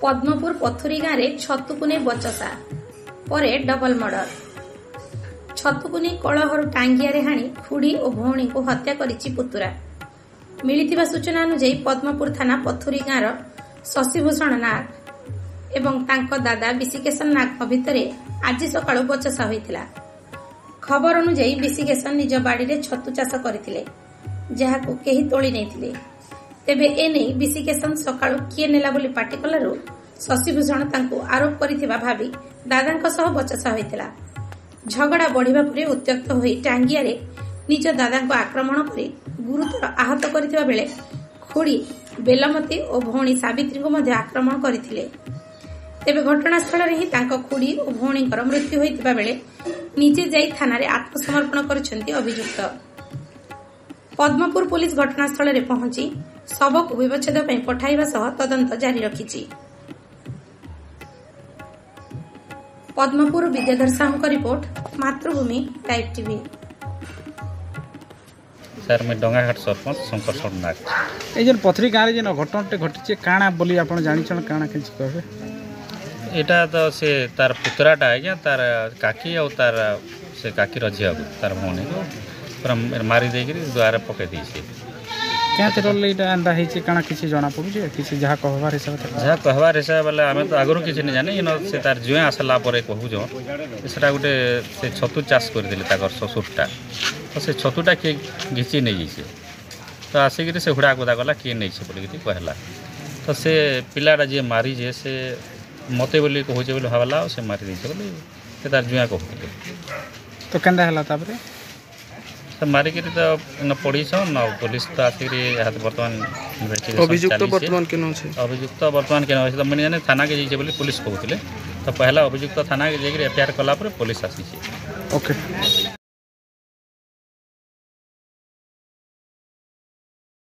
पद्मपुर पथुरी गाँव में छतुकुनी बचसा पर डबल मर्डर। छतुकुनी कलहर टांगिया हाणी खुड़ी और भौणी को हत्या करिछि पुतुरा। मिलिथिबा सूचना अनुसार पद्मपुर थाना पथुरी गाँव शशिभूषण नाग एवं तांको दादा विशिकेशन नाग भितर आज सकाळु बचसा होइथिला। खबर अनुसार विशिकेशन निज बाड़ी रे छतु चाष करथिले जहाकु केही तोली नैथिले। तेबे एने विशिकेशन सकाळु किए नेला बोली पाटी कलारु शशिभूषण तांको आरोप करिथिबा भाबी दादांक सह बचसा होइथिला। झगड़ा बढ़िबा परे उत्त्यक्त होई टांगिया रे निज दादांको आक्रमण करी गुरुतर आहत करथिबा बेले खोड़ी बेलमती और भौणी सावित्री को मध्य आक्रमण करथिले। तेबे घटनास्थल रे ही तांको खोड़ी और भौणीकर मृत्यु होइतिबा बेले निजे जाई थाना रे आत्मसमर्पण करछन्ती अभियुक्त। पद्मपुर पुलिस घटनास्थल रे पहुंची शव को व्यवच्छेद पई पठाइबा सह तदंत जारी रखिछि। पद्मपुर विद्याधर साहू का रिपोर्ट, मातृभूमि लाइव टीवी। सर मैं डंगाघाट सरपंच शंकर नाग। ये जन पथरी गाँव में घटनाटे घटी काଣା बोली आप जान काଣା कि कहे एटा तो से तार पुतराटा आज्ञा तार काकी और तार से काकीर झील को तार भौणी को पूरा मारी देकर द्वार पकई दी क्या एंता काଣା किसी जना पड़े किसी जहाँ कहबार हिसाब जहाँ कहबार हिसाब बोले आम तो आगुरी किसी नहीं जाने इन से तार जुए आसला कहूँ सेटा गोटे से छतु चाष कर ससुरटा तो से छतुटा किए घिची नहीं जाइए तो आसिक से हुड़ा कुदा गला किए नहीं बोलिक कहला तो से पिलाटा जी मारी जे से मते बोली कहूचे बोली भावला से मारी देचे बोली से तार जुआ कहते तो केंदा हला तापरे तो मारिक तो न पड़ी न पुलिस तो आसिक बर्तमान अभियुक्त बर्तमान केन अछि अभियुक्त बर्तमान केन अछि तो मैंने जाने थाना के जाइए बोली पुलिस कहते तो पहला अभियुक्त थाना के जाकर एफआईआर कला पुलिस आसी। ओके।